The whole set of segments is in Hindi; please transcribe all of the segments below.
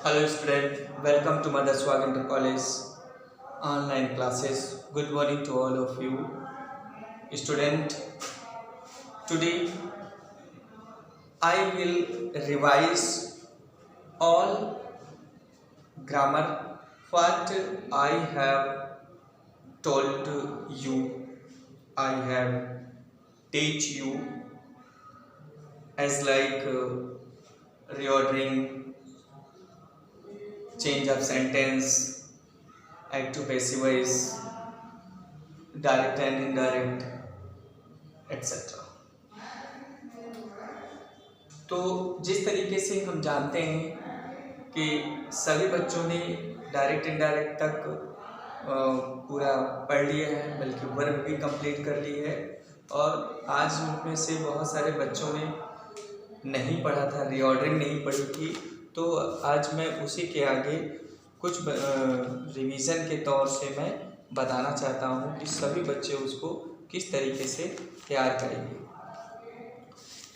Hello student, welcome to Mother Swaganda College online classes. Good morning to all of you. Student, today I will revise all grammar what I have told you. I have teach you as like reordering, change of sentence, active passive voice, direct and indirect, etc. तो जिस तरीके से हम जानते हैं कि सभी बच्चों ने डायरेक्ट इनडायरेक्ट तक पूरा पढ़ लिया है, बल्कि वर्ब भी कंप्लीट कर ली है, और आज उनमें से बहुत सारे बच्चों ने नहीं पढ़ा था, रीऑर्डरिंग नहीं पढ़ी थी। तो आज मैं उसी के आगे कुछ रिवीजन के तौर से मैं बताना चाहता हूँ कि सभी बच्चे उसको किस तरीके से तैयार करेंगे।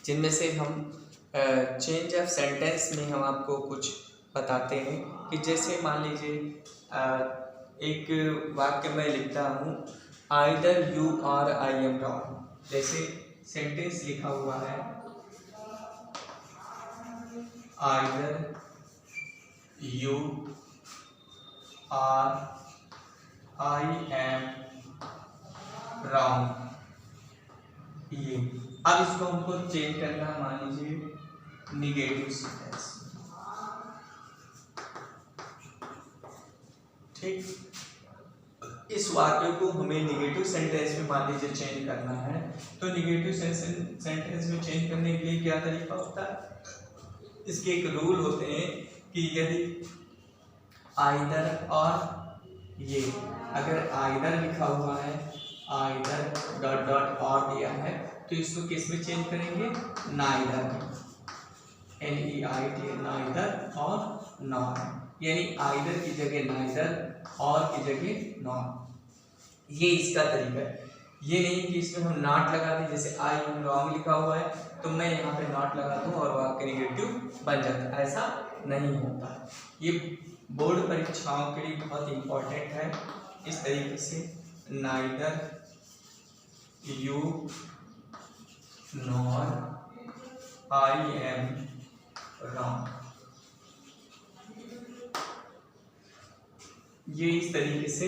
जिनमें से हम चेंज ऑफ सेंटेंस में हम आपको कुछ बताते हैं कि जैसे मान लीजिए एक वाक्य मैं लिखता हूँ, आइदर यू और आई एम रॉन्ग। जैसे सेंटेंस लिखा हुआ है, आइदर यू और आई एम रॉन्ग। ये अब इसको हमको चेंज करना है, मान लीजिए निगेटिव सेंटेंस। ठीक, इस वाक्य को हमें निगेटिव सेंटेंस में मान लीजिए चेंज करना है। तो निगेटिव सेंटेंस में चेंज करने के लिए क्या तरीका होता है, इसके एक रूल होते हैं कि यदि आइदर और ये, अगर आइदर लिखा हुआ है, आइदर डॉट डॉट और दिया है, तो इसको किस में चेंज करेंगे, नाइदर में, NEIDER, नाइदर और नॉट। यानी आइदर की जगह नाइदर और की जगह नॉट। ये इसका तरीका है। ये नहीं कि इसमें हम नॉट लगा दें, जैसे आई एम रॉन्ग लिखा हुआ है तो मैं यहाँ पे नॉट लगा दूँ और वाक्य नेगेटिव बन जाता है, ऐसा नहीं होता। ये बोर्ड परीक्षाओं के लिए बहुत इम्पोर्टेंट है। इस तरीके से neither you nor I am wrong, ये इस तरीके से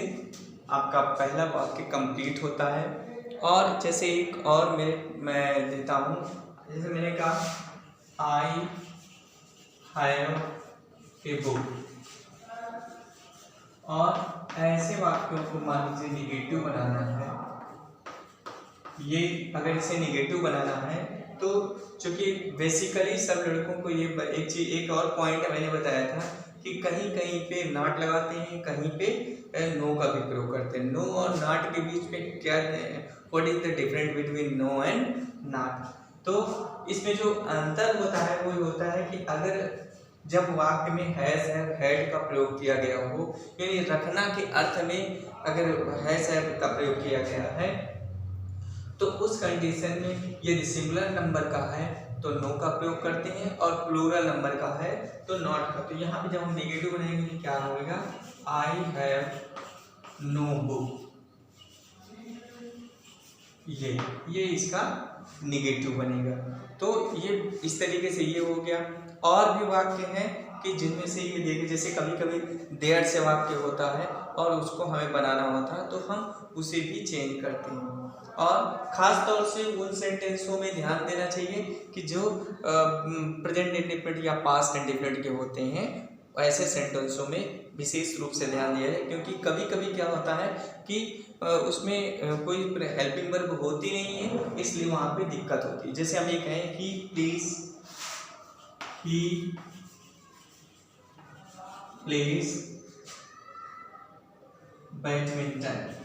आपका पहला वाक्य कंप्लीट होता है। और जैसे एक और मैं देता हूँ, जैसे मैंने कहा आई हैव ए बुक, और ऐसे वाक्यों को मान लीजिए निगेटिव बनाना है। ये अगर इसे निगेटिव बनाना है तो चूंकि बेसिकली सब लड़कों को ये एक और पॉइंट मैंने बताया था कि कहीं कहीं पे नॉट लगाते हैं, कहीं पे नो का भी प्रयोग करते हैं। नो और नॉट के बीच में क्या, what is the difference between no and not. तो इसमें जो अंतर होता है वो होता है कि अगर जब वाक्य में हैज हैव हैड का प्रयोग किया गया हो, यानी रखना के अर्थ में अगर हैज हैव का प्रयोग किया गया है, तो उस कंडीशन में यदि सिंगुलर नंबर का है तो नो का प्रयोग करते हैं, और प्लूरल नंबर का है तो नॉट का। तो यहाँ पे जब हम नेगेटिव बनाएंगे तो क्या होगा, आई हैव नो बुक, ये इसका नेगेटिव बनेगा। तो ये इस तरीके से ये हो गया। और भी वाक्य हैं कि जिनमें से ये देखिए, जैसे कभी कभी देयर से वाक्य होता है और उसको हमें बनाना होता है तो हम उसे भी चेंज करते हैं। और ख़ास तौर से उन सेंटेंसों में ध्यान देना चाहिए कि जो प्रेजेंट इंडेफिनिट या पास्ट इंडेफिनिट के होते हैं, ऐसे सेंटेंसों में विशेष रूप से ध्यान दिया है। क्योंकि कभी कभी क्या होता है कि उसमें कोई हेल्पिंग वर्ब होती नहीं है, इसलिए वहाँ पे दिक्कत होती है। जैसे हम ये कहें ही प्लीज, ही प्लेज बैडमिंटन,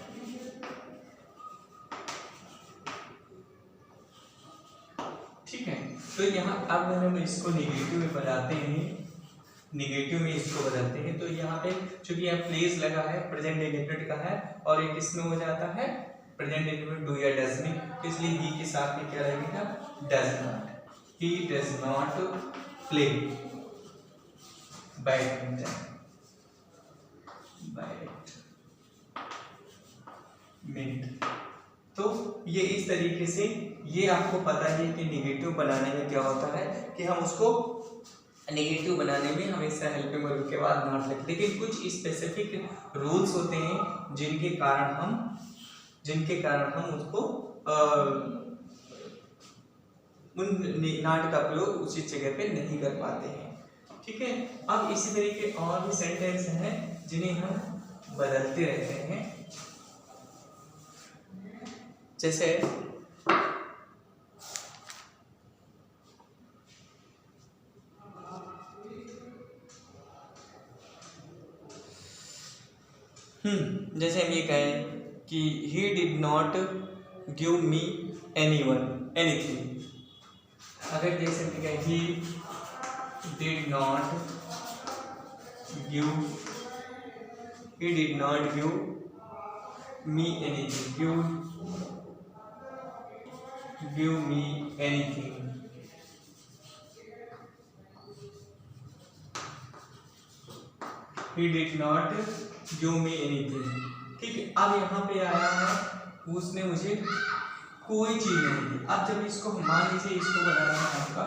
ठीक है। तो यहाँ अब हम इसको नेगेटिव में बनाते हैं, नेगेटिव में इसको बदलते हैं। तो यहाँ पे चूंकि यहाँ प्लेस लगा है, प्रेजेंट इंडेफिनिट का है, और एक इसमें हो जाता है प्रेजेंट इंडेफिनिट डू या डज में, तो इसलिए ही के साथ में क्या लगेगा, does not. He does not play badminton. तो ये इस तरीके से, ये आपको पता है कि निगेटिव बनाने में क्या होता है कि हम उसको नेगेटिव बनाने में हमेशा हेल्पिंग वर्ब के बाद नॉट लिखते हैं। लेकिन कुछ स्पेसिफिक रूल्स होते हैं जिनके कारण हम उसको उन नॉट का प्रयोग उसी जगह पे नहीं कर पाते हैं। ठीक है, अब इसी तरीके और भी सेंटेंस हैं जिन्हें हम बदलते रहते हैं। जैसे जैसे हम ये कहें कि he did not give me anything। अगर देख सकते हैं he did not give me anything, give me anything। He did not give me anything। ठीक है, अब यहाँ पे आया है उसने मुझे कोई चीज नहीं दी। अब जब इसको मान लीजिए इसको बनाना है आपका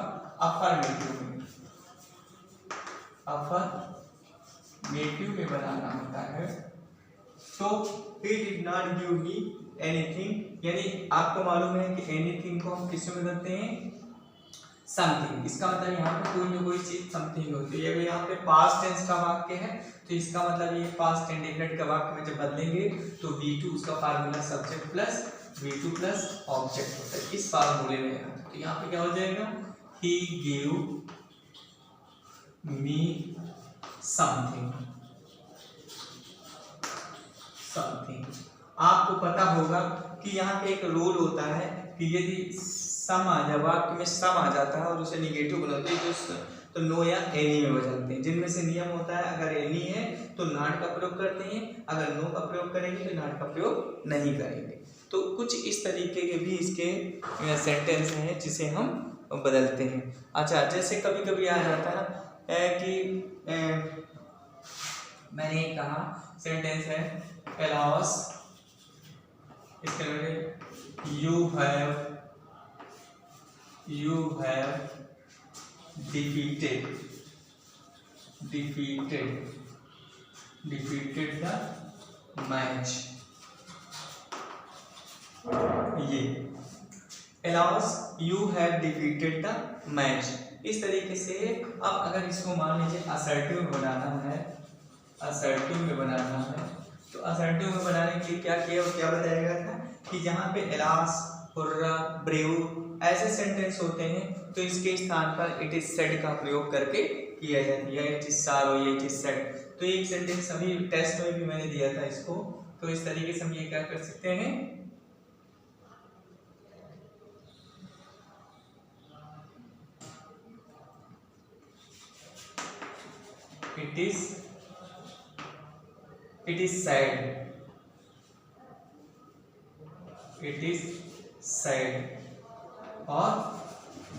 अफर्मेटिव में बनाना होता है, तो he did not give me anything, यानी आपको मालूम है कि anything को हम किसमें बदलते हैं, समथिंग। इसका मतलब यहाँ पे कोई ना कोई चीज समथिंग होती है। यहाँ पे पास्ट टेंस का वाक्य है तो इसका मतलब ये पास्ट इंडेफिनिट का वाक्य में जब बदलेंगे तो V2 उसका formula subject plus V2 plus object होता है इस फार्मूले में। तो यहाँ पे क्या हो जाएगा, he gave me something। आपको पता होगा कि यहाँ पे एक रूल होता है कि यदि सम आ जाए, वाक्य में सम आ जाता है और उसे निगेटिव बनाते हैं तो नो या एनी में बदलते हैं। जिनमें से नियम होता है अगर एनी है तो नॉट का प्रयोग करते हैं, अगर नो का प्रयोग करेंगे तो नॉट का प्रयोग नहीं करेंगे। तो कुछ इस तरीके के भी इसके सेंटेंस हैं जिसे हम बदलते हैं। अच्छा, जैसे कभी कभी आ जाता है कि मैंने कहा सेंटेंस है एलॉस, इसके लिए you have defeated the match। ये allows you have defeated the match। इस तरीके से अब अगर इसको मान लीजिए असर्टिव में बनाना है तो असर्टिव में बनाने के लिए क्या किया और क्या बताया गया था कि जहाँ पे एलास, हुर्रा, ब्रेव ऐसे सेंटेंस होते हैं तो इसके स्थान पर इट इज सेड का प्रयोग करके किया जाता है, इट इज सारो, ये इट इज सेड। तो एक सेंटेंस अभी टेस्ट में भी मैंने दिया था इसको, तो इस तरीके से हम ये क्या कर सकते हैं, इट इज said और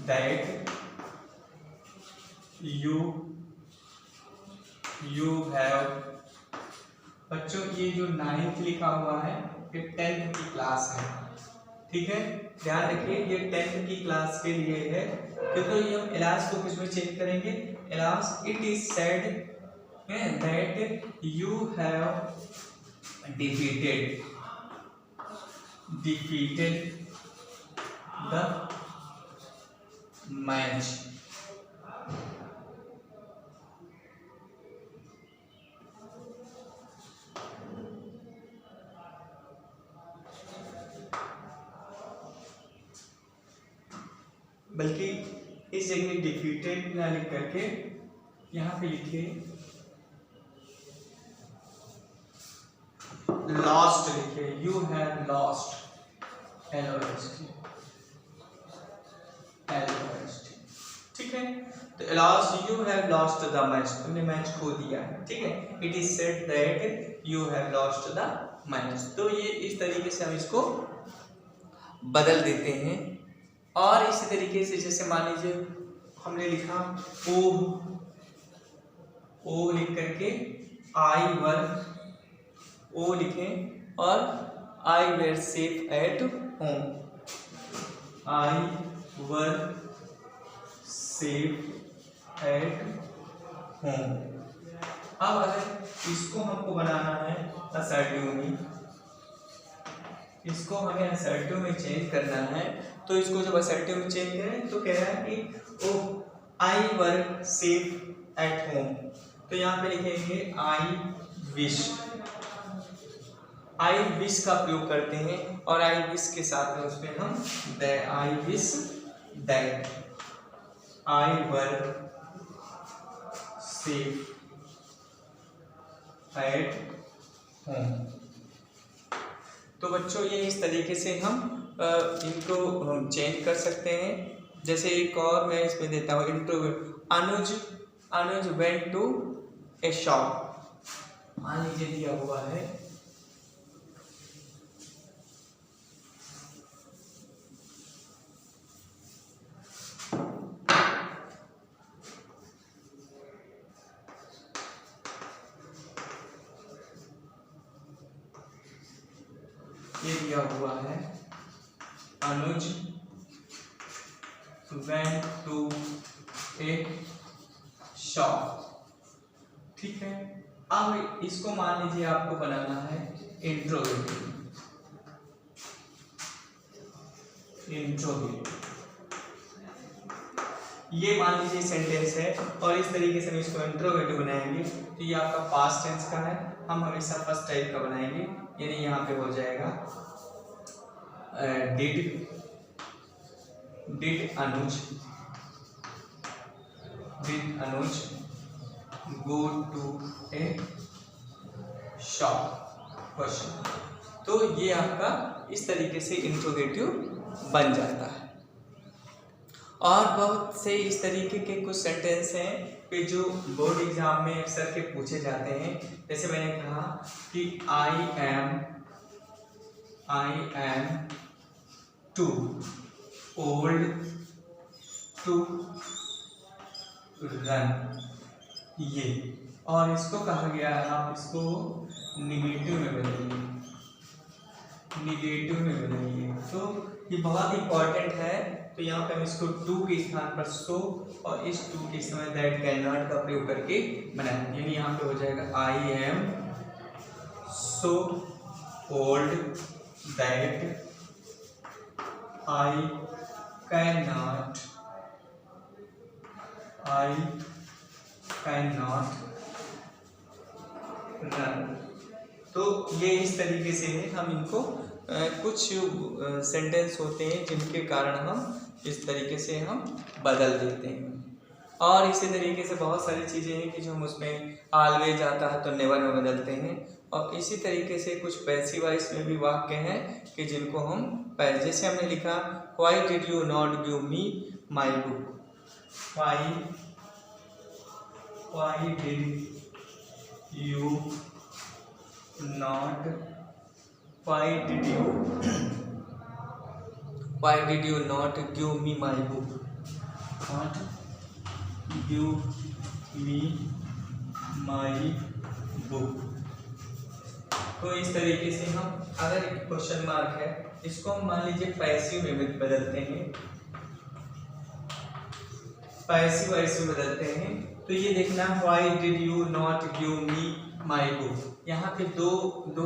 that you have। बच्चों ये जो 9th लिखा हुआ है ये 10th की क्लास है, ठीक है, ध्यान रखिए ये 10th की क्लास के लिए है। क्योंकि ये हम एलास को किसमें चेंज करेंगे, alas it is said that you have defeated the match। बल्कि इस जगह डिफीटेड ना लिख करके यहाँ पे लिखिए लॉस्ट, लिखिए यू हैव लॉस्ट, ठीक है। तो lost, you have lost the match, तुमने मैच खो दिया है, ठीक है। It is said that you have lost the match. तो ये इस तरीके से हम इसको बदल देते हैं। और इसी तरीके से जैसे मान लीजिए हमने लिखा ओ लिख करके आई वर, ओ लिखें और I were safe at home, I were safe at home. अब अगर इसको हमको बनाना है असर्टिव में, इसको हमें असर्टिव में चेंज करना है, तो इसको जब असर्टिव में चेंज करें तो कह रहा है कि ओ आई वर सेफ एट होम, तो यहाँ पे लिखेंगे आई विश, आई विश का प्रयोग करते हैं और आई विश के साथ में उसमें हम that, I wish that I were safe at home. तो बच्चों ये इस तरीके से हम इनको हम चेंज कर सकते हैं। जैसे एक और मैं इसमें देता हूँ interview, Anuj went to a shop, मान लीजिए दिया हुआ है ये दिया हुआ है Anuj went to a shop, ठीक है। अब इसको मान लीजिए आपको बनाना है इंट्रोगेटिव, ये मान लीजिए सेंटेंस है और इस तरीके से हम इसको इंट्रोगेटिव बनाएंगे तो ये आपका पास्ट टेंस का है, हम हमेशा फर्स्ट टाइप का बनाएंगे, यानी यहाँ पे हो जाएगा did Anuj go to a shop question. तो ये आपका इस तरीके से इंट्रोगेटिव बन जाता है। और बहुत से इस तरीके के कुछ सेंटेंस हैं कि जो बोर्ड एग्जाम में अक्सर के पूछे जाते हैं। जैसे मैंने कहा कि I am too old to run, ये, और इसको कहा गया है आप इसको निगेटिव में बदलिए, तो ये बहुत इंपॉर्टेंट है। तो यहाँ पे हम इसको टू के स्थान पर सो और इस टू के समय दैट कैन नॉट का प्रयोग करके बनाएंगे, यानी यहाँ पे हो जाएगा I am so old that I can not run. तो ये इस तरीके से है, हम इनको कुछ सेंटेंस होते हैं जिनके कारण हम इस तरीके से हम बदल देते हैं। और इसी तरीके से बहुत सारी चीज़ें हैं कि जो हम उसमें ऑलवेज आता है तो नेवर में बदलते हैं। और इसी तरीके से कुछ पैसिव वॉइस में भी वाक्य हैं कि जिनको हम जैसे हमने लिखा why did you not give me my book, why did you not give me my book, not give me my book. तो इस तरीके से हम अगर क्वेश्चन मार्क है इसको हम मान लीजिए पैसिव में बदलते हैं, तो ये देखना why did you not give me my book, यहाँ पे दो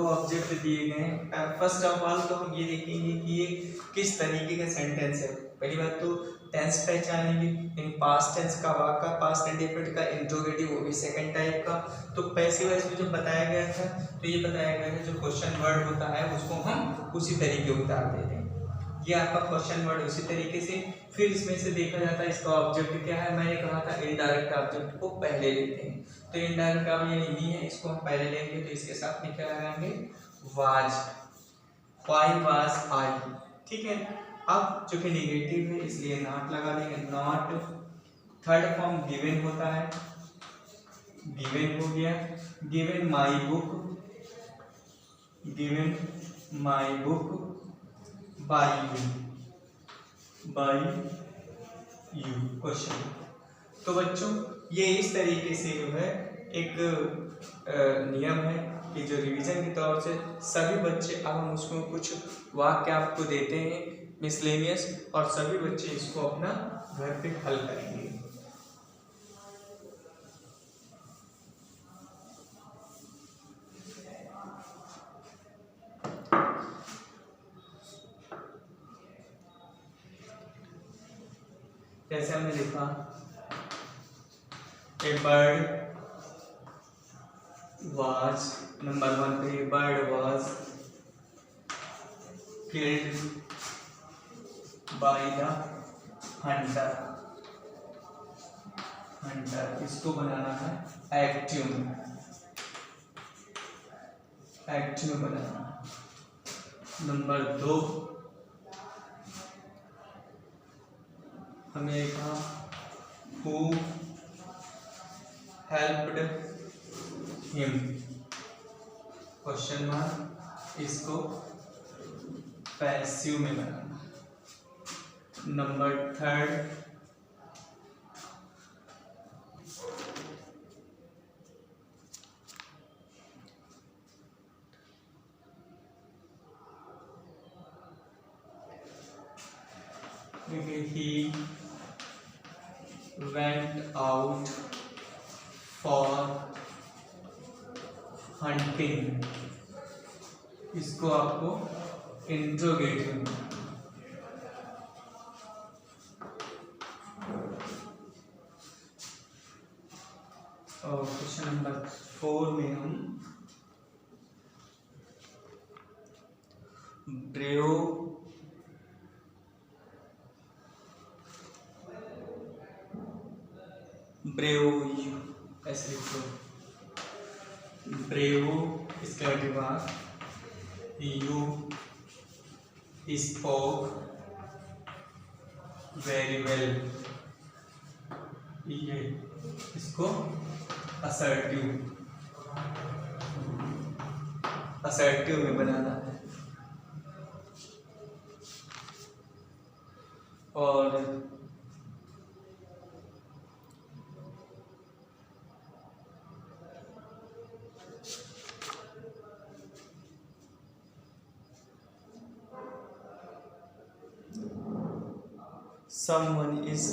ऑब्जेक्ट दिए गए हैं। फर्स्ट ऑफ ऑल तो हम ये देखेंगे कि ये किस तरीके का सेंटेंस है। पहली बात तो टेंस पहचानेंगे, इन पास्ट टेंस का वाक्य, पास्ट इंडेफिनिट का, इंट्रोगेटिव वो भी सेकंड टाइप का। तो पैसिव वॉइस में जो बताया गया था तो ये बताया गया है जो क्वेश्चन वर्ड होता है उसको हम उसी तरीके उतार देते हैं। ये आपका क्वेश्चन वर्ड उसी तरीके से। फिर इसमें से देखा जाता है इसका ऑब्जेक्ट क्या है। मैंने कहा था इनडायरेक्ट ऑब्जेक्ट को पहले लेते हैं, तो इनडायरेक्ट का ये नहीं है, इसको हम पहले लेंगे तो इसके साथ में क्या लगाएंगे वाज, व्हाई वाज आई, ठीक है। अब जो कि नेगेटिव है इसलिए नॉट लगा देंगे, नॉट। थर्ड फॉर्म गिवन होता है, गिवन हो गया, given my book by you question. तो बच्चों ये इस तरीके से जो है एक नियम है कि जो रिवीजन के तौर से सभी बच्चे, अब हम उसमें कुछ वाक्य आपको देते हैं मिसलेनियस, और सभी बच्चे इसको अपना घर पे हल करेंगे। जैसे हमने लिखा ए बर्ड was, नंबर 1 पे bird was killed by the hunter। इसको बनाना है एक्टिव में, बनाना। नंबर 2 हमें लिखा who helped him, question mark, इसको पैसिव में बनाना। Number 3 he went out for hunting, इसको आपको इंट्रोगेटिव। और क्वेश्चन नंबर 4 में हम ब्रेव ऐसे लिखो, ब्रेव, इसका दिमाग यू स्पोक वेरी वेल, ये इसको असर्टिव में बनाना है। और someone is,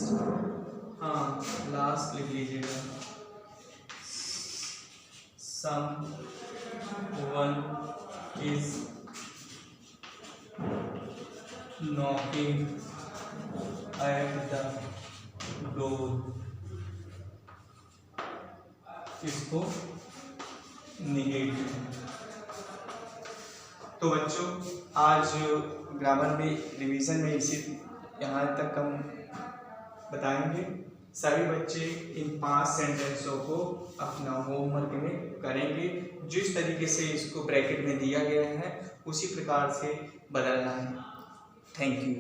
हाँ लास्ट लिख लीजिएगा, someone is knocking at the door, इसको निगेटिव। तो बच्चों आज ग्रामर में रिवीजन में इसी यहाँ तक हम बताएंगे। सभी बच्चे इन 5 सेंटेंसों को अपना होमवर्क में करेंगे। जिस तरीके से इसको ब्रैकेट में दिया गया है उसी प्रकार से बदलना है। Thank you.